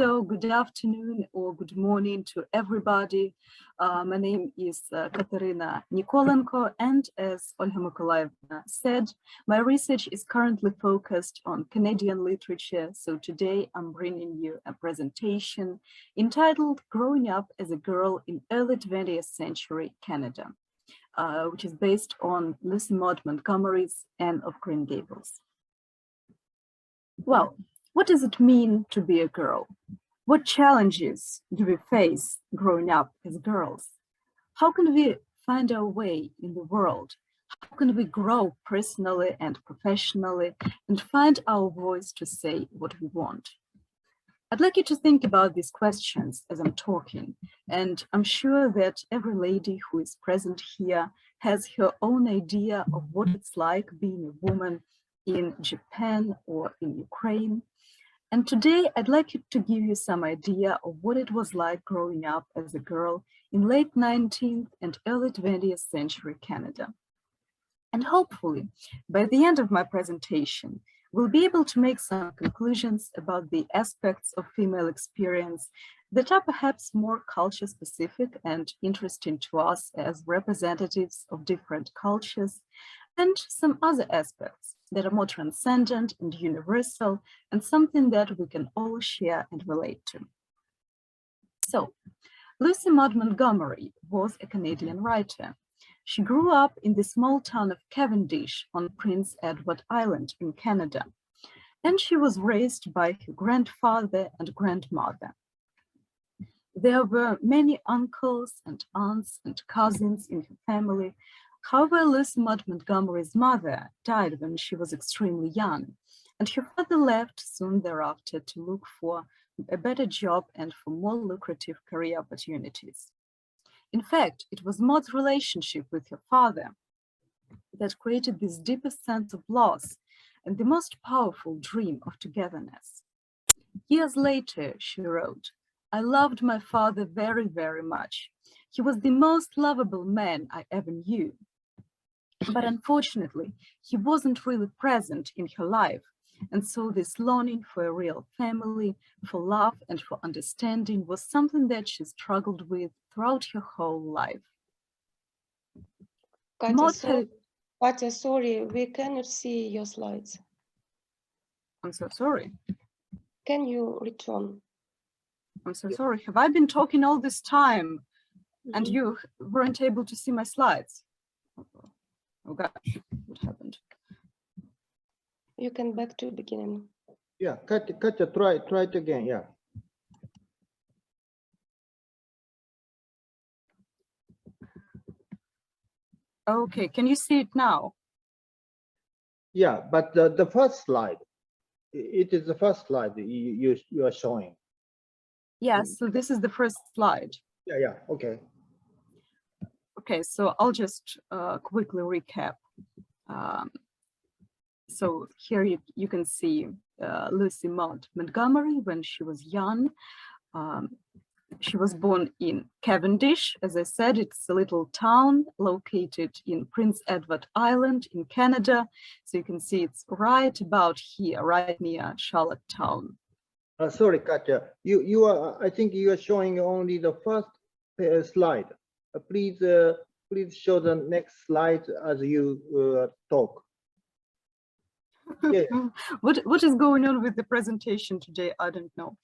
So good afternoon or good morning to everybody. My name is Katerina Nіколенко, and as Olga Mykolaievna said, my research is currently focused on Canadian literature. So today I'm bringing you a presentation entitled Growing Up as a Girl in Early 20th Century Canada, which is based on Lucy Maud Montgomery's Anne of Green Gables. Well, what does it mean to be a girl? What challenges do we face growing up as girls? How can we find our way in the world? How can we grow personally and professionally and find our voice to say what we want? I'd like you to think about these questions as I'm talking, and I'm sure that every lady who is present here has her own idea of what it's like being a woman in Japan or in Ukraine. And today I'd like to give you some idea of what it was like growing up as a girl in late 19th and early 20th century Canada. And hopefully, by the end of my presentation, we'll be able to make some conclusions about the aspects of female experience that are perhaps more culture specific and interesting to us as representatives of different cultures, and some other aspects that are more transcendent and universal and something that we can all share and relate to. So, Lucy Maud Montgomery was a Canadian writer. She grew up in the small town of Cavendish on Prince Edward Island in Canada, and she was raised by her grandfather and grandmother. There were many uncles and aunts and cousins in her family. However, Lucy Maud Montgomery's mother died when she was extremely young, and her father left soon thereafter to look for a better job and for more lucrative career opportunities. In fact, it was Maud's relationship with her father that created this deepest sense of loss and the most powerful dream of togetherness. Years later, she wrote, "I loved my father very, very much. He was the most lovable man I ever knew. But unfortunately, he wasn't really present in her life. And so this longing for a real family, for love and for understanding was something that she struggled with throughout her whole life." Katya, sorry, we cannot see your slides. I'm so sorry. Can you return? I'm so sorry. Have I been talking all this time and you weren't able to see my slides? Oh gosh, what happened? You can back to the beginning. Yeah, Katya, try it again, yeah. Okay, can you see it now? Yeah, but the first slide, it is the first slide you are showing. Yes, so this is the first slide. Yeah, okay. Okay, so I'll just quickly recap. So here you can see Lucy Maud Montgomery when she was young. She was born in Cavendish. As I said, it's a little town located in Prince Edward Island in Canada. So you can see it's right about here, right near Charlottetown. Sorry, Katya, you are. I think you are showing only the first slide. Please show the next slide as you talk. Yeah. What is going on with the presentation today? I don't know.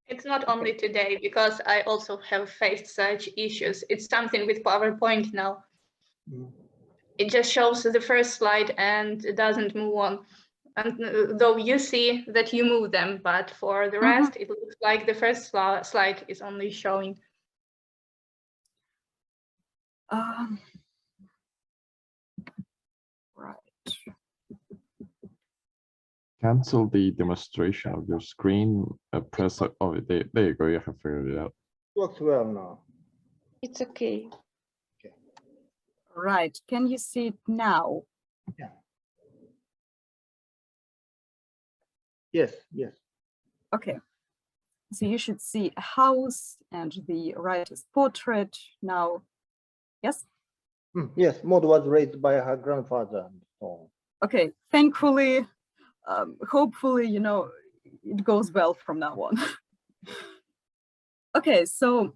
It's not only today, because I also have faced such issues. It's something with PowerPoint now. It just shows the first slide and it doesn't move on. And though you see that you move them, but for the rest, it looks like the first slide is only showing. Right. Cancel the demonstration of your screen. Press. Oh, there you go. You have figured it out. Works well now. It's okay. Right. Can you see it now? Yeah. Yes. Okay. So you should see a house and the writer's portrait now. Yes? Yes, Maud was raised by her grandfather and so on. Okay. Thankfully, hopefully, you know, it goes well from now on. Okay, so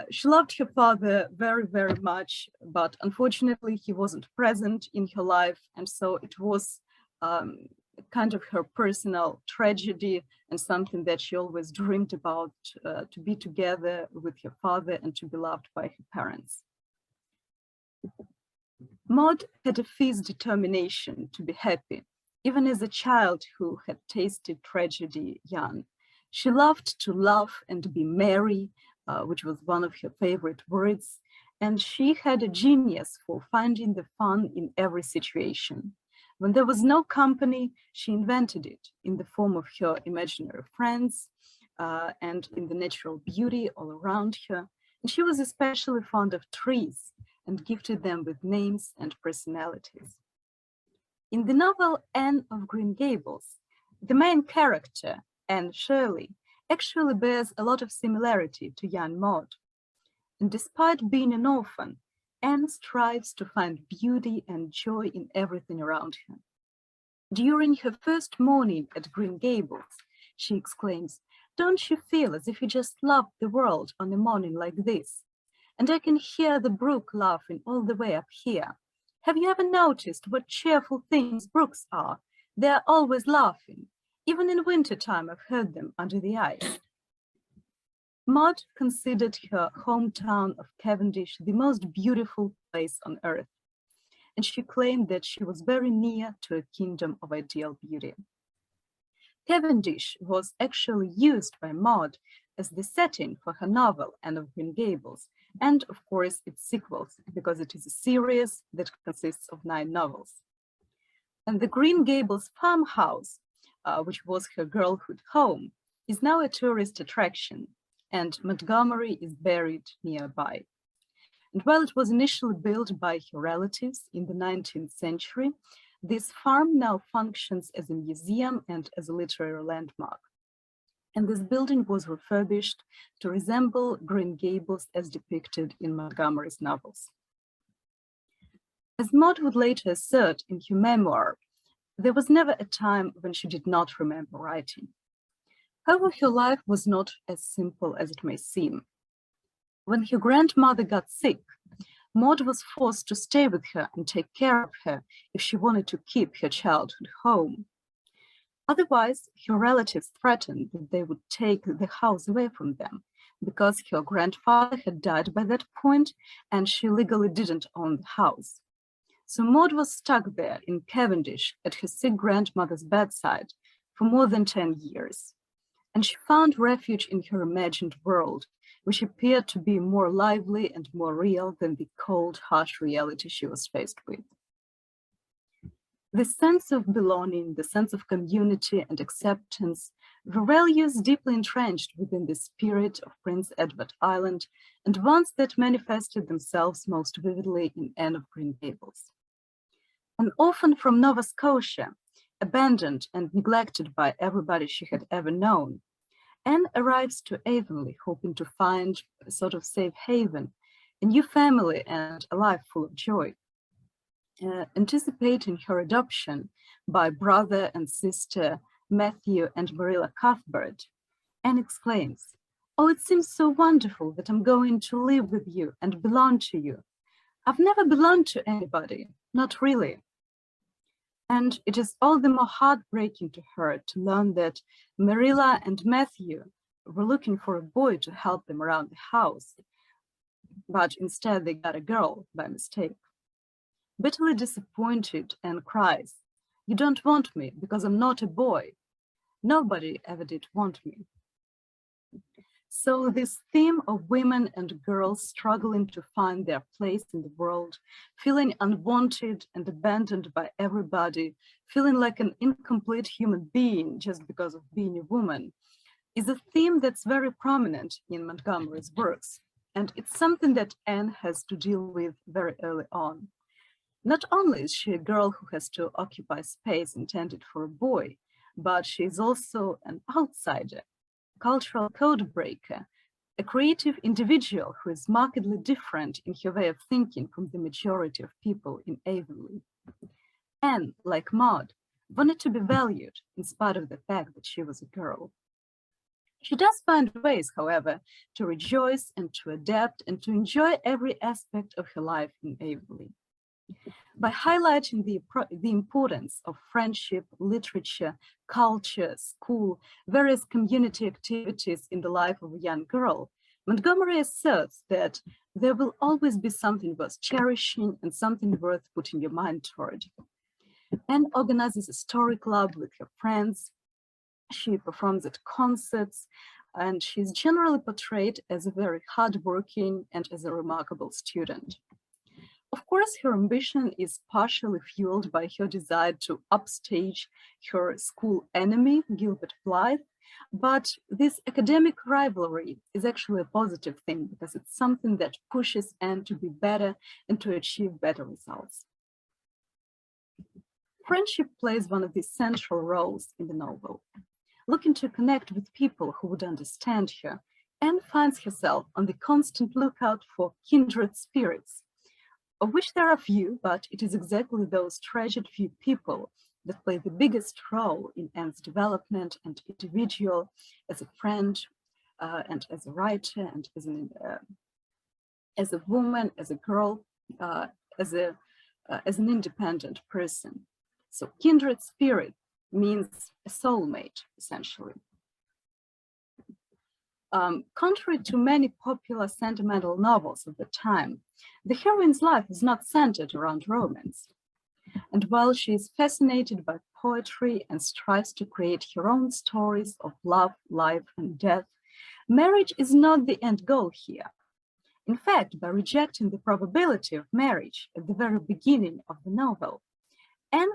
she loved her father very, very much, but unfortunately he wasn't present in her life. And so it was kind of her personal tragedy and something that she always dreamed about, to be together with her father and to be loved by her parents. Maud had a fierce determination to be happy, even as a child who had tasted tragedy young. She loved to laugh and be merry, which was one of her favorite words, and she had a genius for finding the fun in every situation. When there was no company, she invented it in the form of her imaginary friends and in the natural beauty all around her. And she was especially fond of trees and gifted them with names and personalities. In the novel Anne of Green Gables, the main character, Anne Shirley, actually bears a lot of similarity to young Maud. And despite being an orphan, Anne strives to find beauty and joy in everything around her. During her first morning at Green Gables, she exclaims, "Don't you feel as if you just loved the world on a morning like this? And I can hear the brook laughing all the way up here. Have you ever noticed what cheerful things brooks are? They are always laughing. Even in wintertime, I've heard them under the ice." Maud considered her hometown of Cavendish the most beautiful place on earth, and she claimed that she was very near to a kingdom of ideal beauty. Cavendish was actually used by Maud as the setting for her novel Anne of Green Gables, and of course its sequels, because it is a series that consists of 9 novels. And the Green Gables farmhouse, which was her girlhood home, is now a tourist attraction, and Montgomery is buried nearby. And while it was initially built by her relatives in the 19th century, this farm now functions as a museum and as a literary landmark. And this building was refurbished to resemble Green Gables as depicted in Montgomery's novels. As Maud would later assert in her memoir, there was never a time when she did not remember writing. However, her life was not as simple as it may seem. When her grandmother got sick, Maud was forced to stay with her and take care of her if she wanted to keep her childhood home. Otherwise, her relatives threatened that they would take the house away from them because her grandfather had died by that point and she legally didn't own the house. So Maud was stuck there in Cavendish at her sick grandmother's bedside for more than 10 years. And she found refuge in her imagined world, which appeared to be more lively and more real than the cold, harsh reality she was faced with. The sense of belonging, the sense of community and acceptance were values deeply entrenched within the spirit of Prince Edward Island, and ones that manifested themselves most vividly in Anne of Green Gables. An orphan from Nova Scotia, abandoned and neglected by everybody she had ever known, Anne arrives to Avonlea hoping to find a sort of safe haven, a new family and a life full of joy. Anticipating her adoption by brother and sister Matthew and Marilla Cuthbert, Anne exclaims, "Oh, it seems so wonderful that I'm going to live with you and belong to you. I've never belonged to anybody, not really." And it is all the more heartbreaking to her to learn that Marilla and Matthew were looking for a boy to help them around the house, but instead they got a girl by mistake. Bitterly disappointed, Anne cries, "You don't want me because I'm not a boy. Nobody ever did want me." So this theme of women and girls struggling to find their place in the world, feeling unwanted and abandoned by everybody, feeling like an incomplete human being just because of being a woman, is a theme that's very prominent in Montgomery's works. And it's something that Anne has to deal with very early on. Not only is she a girl who has to occupy space intended for a boy, but she is also an outsider, a cultural code breaker, a creative individual who is markedly different in her way of thinking from the majority of people in Avonlea. Anne, like Maud, wanted to be valued in spite of the fact that she was a girl. She does find ways, however, to rejoice and to adapt and to enjoy every aspect of her life naively. By highlighting the importance of friendship, literature, culture, school, various community activities in the life of a young girl, Montgomery asserts that there will always be something worth cherishing and something worth putting your mind toward. Anne organizes a story club with her friends. She performs at concerts, and she's generally portrayed as a very hardworking and as a remarkable student. Of course, her ambition is partially fueled by her desire to upstage her school enemy, Gilbert Blythe, but this academic rivalry is actually a positive thing because it's something that pushes Anne to be better and to achieve better results. Friendship plays one of the central roles in the novel. Looking to connect with people who would understand her, Anne finds herself on the constant lookout for kindred spirits, of which there are few, but it is exactly those treasured few people that play the biggest role in Anne's development and individual as a friend and as a writer and as a woman, as a girl, as an independent person. So kindred spirit means a soulmate, essentially. Contrary to many popular sentimental novels of the time, the heroine's life is not centered around romance. And while she is fascinated by poetry and strives to create her own stories of love, life, and death, marriage is not the end goal here. In fact, by rejecting the probability of marriage at the very beginning of the novel, Anne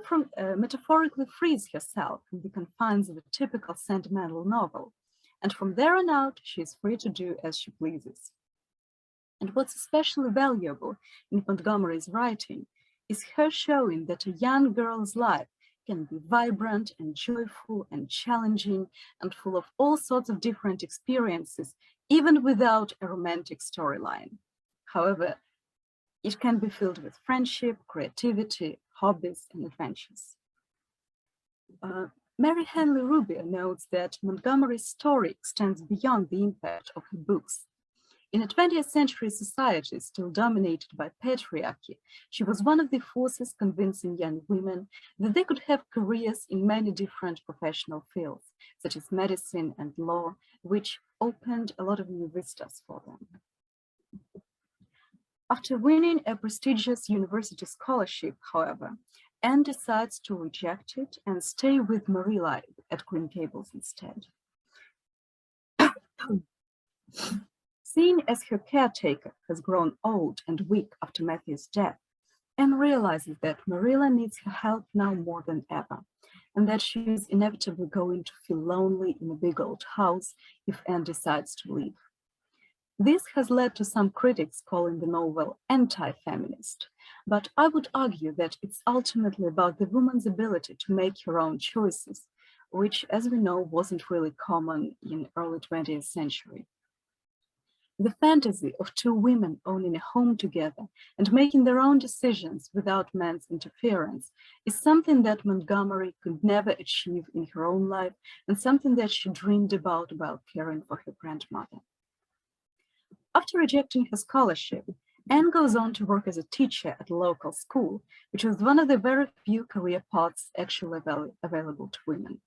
metaphorically frees herself from the confines of a typical sentimental novel, and from there on out, she is free to do as she pleases. And what's especially valuable in Montgomery's writing is her showing that a young girl's life can be vibrant and joyful and challenging and full of all sorts of different experiences, even without a romantic storyline. However, it can be filled with friendship, creativity, hobbies, and adventures. Mary Henley Rubio notes that Montgomery's story extends beyond the impact of her books. In a 20th century society still dominated by patriarchy, she was one of the forces convincing young women that they could have careers in many different professional fields, such as medicine and law, which opened a lot of new vistas for them. After winning a prestigious university scholarship, however, Anne decides to reject it and stay with Marilla at Green Gables instead. Seeing as her caretaker has grown old and weak after Matthew's death, Anne realizes that Marilla needs her help now more than ever, and that she is inevitably going to feel lonely in a big old house if Anne decides to leave. This has led to some critics calling the novel anti-feminist, but I would argue that it's ultimately about the woman's ability to make her own choices, which, as we know, wasn't really common in early 20th century. The fantasy of two women owning a home together and making their own decisions without man's interference is something that Montgomery could never achieve in her own life and something that she dreamed about while caring for her grandmother. After rejecting her scholarship, Anne goes on to work as a teacher at a local school, which was one of the very few career paths actually available to women.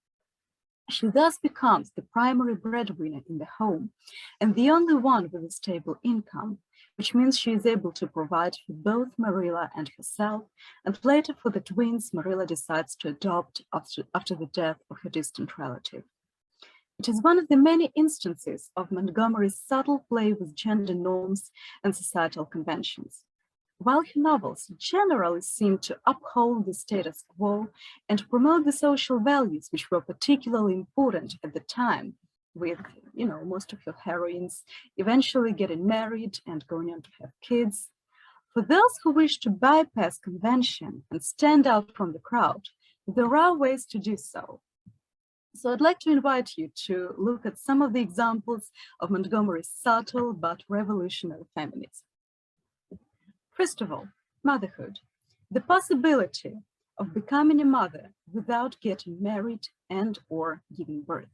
She thus becomes the primary breadwinner in the home and the only one with a stable income, which means she is able to provide for both Marilla and herself, and later for the twins Marilla decides to adopt after the death of her distant relative. It is one of the many instances of Montgomery's subtle play with gender norms and societal conventions. While her novels generally seem to uphold the status quo and promote the social values which were particularly important at the time, with, most of her heroines eventually getting married and going on to have kids, for those who wish to bypass convention and stand out from the crowd, there are ways to do so. So I'd like to invite you to look at some of the examples of Montgomery's subtle but revolutionary feminism. First of all, motherhood. The possibility of becoming a mother without getting married and or giving birth.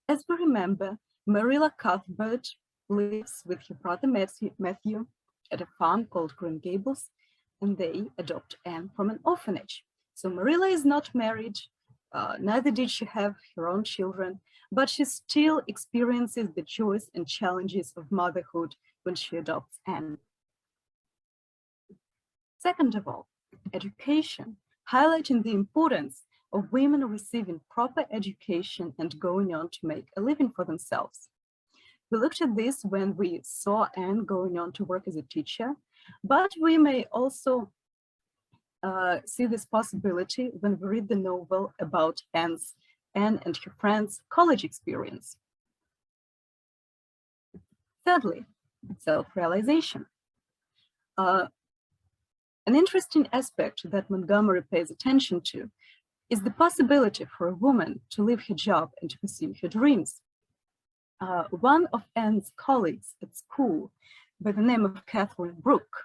As we remember, Marilla Cuthbert lives with her brother Matthew at a farm called Green Gables, and they adopt Anne from an orphanage. So Marilla is not married, neither did she have her own children, but she still experiences the joys and challenges of motherhood when she adopts Anne. Second of all, education, highlighting the importance of women receiving proper education and going on to make a living for themselves. We looked at this when we saw Anne going on to work as a teacher, but we may also see this possibility when we read the novel about Anne and her friends' college experience. Thirdly, self-realization. An interesting aspect that Montgomery pays attention to is the possibility for a woman to leave her job and to pursue her dreams. One of Anne's colleagues at school, by the name of Catherine Brooke,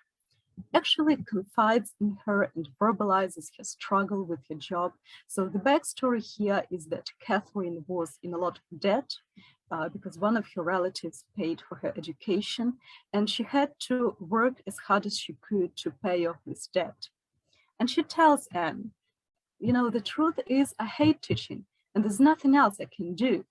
actually confides in her and verbalizes her struggle with her job. So the backstory here is that Catherine was in a lot of debt because one of her relatives paid for her education, and she had to work as hard as she could to pay off this debt. And she tells Anne, you know, the truth is I hate teaching and there's nothing else I can do.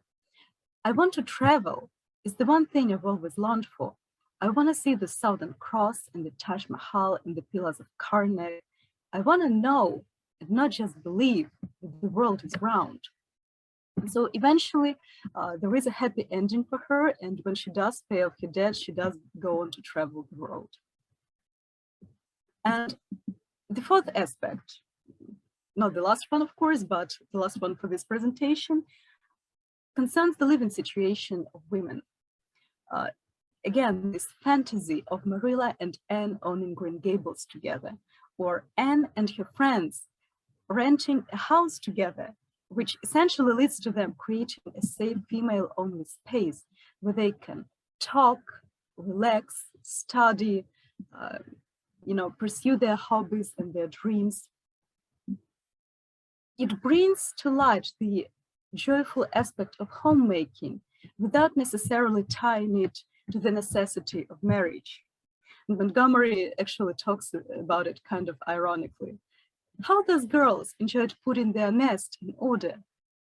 I want to travel. It's the one thing I've always longed for. I want to see the Southern Cross and the Taj Mahal and the Pillars of Karnak. I want to know and not just believe that the world is round. And so eventually there is a happy ending for her, and when she does pay off her debt, she does go on to travel the world. And the fourth aspect, not the last one, of course, but the last one for this presentation, concerns the living situation of women. Again, this fantasy of Marilla and Anne owning Green Gables together, or Anne and her friends renting a house together, which essentially leads to them creating a safe female-only space where they can talk, relax, study, pursue their hobbies and their dreams. It brings to light the joyful aspect of homemaking without necessarily tying it to the necessity of marriage. And Montgomery actually talks about it kind of ironically. How those girls enjoyed putting their nest in order.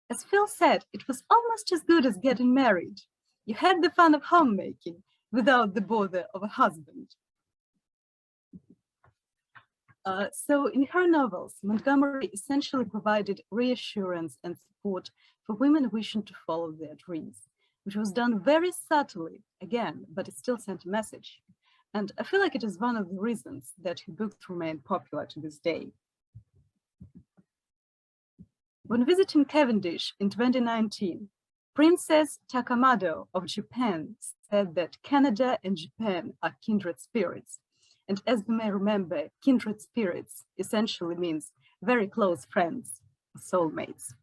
As Phil said, it was almost as good as getting married. You had the fun of homemaking without the bother of a husband. So in her novels, Montgomery essentially provided reassurance and support for women wishing to follow their dreams, which was done very subtly, again, but it still sent a message. And I feel like it is one of the reasons that her books remain popular to this day. When visiting Cavendish in 2019, Princess Takamado of Japan said that Canada and Japan are kindred spirits. And as we may remember, kindred spirits essentially means very close friends, soulmates.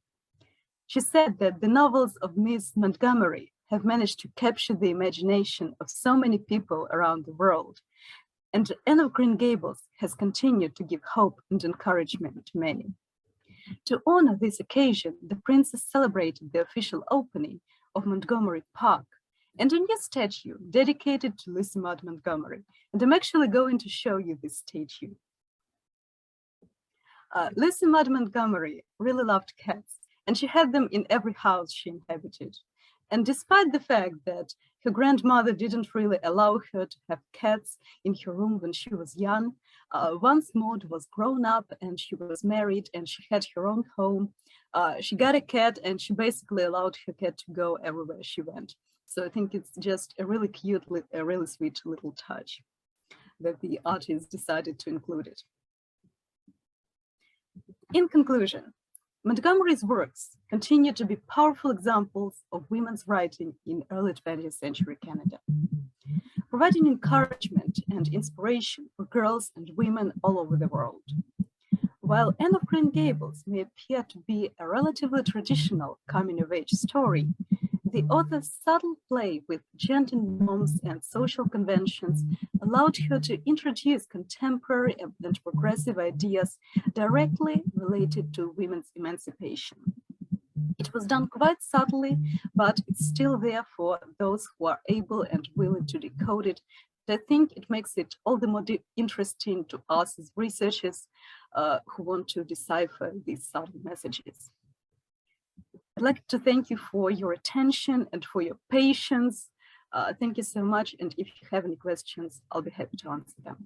She said that the novels of Miss Montgomery have managed to capture the imagination of so many people around the world. And Anne of Green Gables has continued to give hope and encouragement to many. To honor this occasion, the princess celebrated the official opening of Montgomery Park and a new statue dedicated to Lucy Maud Montgomery. And I'm actually going to show you this statue. Lucy Maud Montgomery really loved cats, and she had them in every house she inhabited. And despite the fact that her grandmother didn't really allow her to have cats in her room when she was young, once Maud was grown up and she was married and she had her own home, she got a cat and she basically allowed her cat to go everywhere she went. So I think it's just a really cute, a really sweet little touch that the artist decided to include it. In conclusion, Montgomery's works continue to be powerful examples of women's writing in early 20th century Canada, providing encouragement and inspiration for girls and women all over the world. While Anne of Green Gables may appear to be a relatively traditional coming-of-age story, the author's subtle play with gender norms and social conventions allowed her to introduce contemporary and progressive ideas directly related to women's emancipation. It was done quite subtly, but it's still there for those who are able and willing to decode it. I think it makes it all the more interesting to us as researchers who want to decipher these subtle messages. I'd like to thank you for your attention and for your patience. Thank you so much. And if you have any questions, I'll be happy to answer them.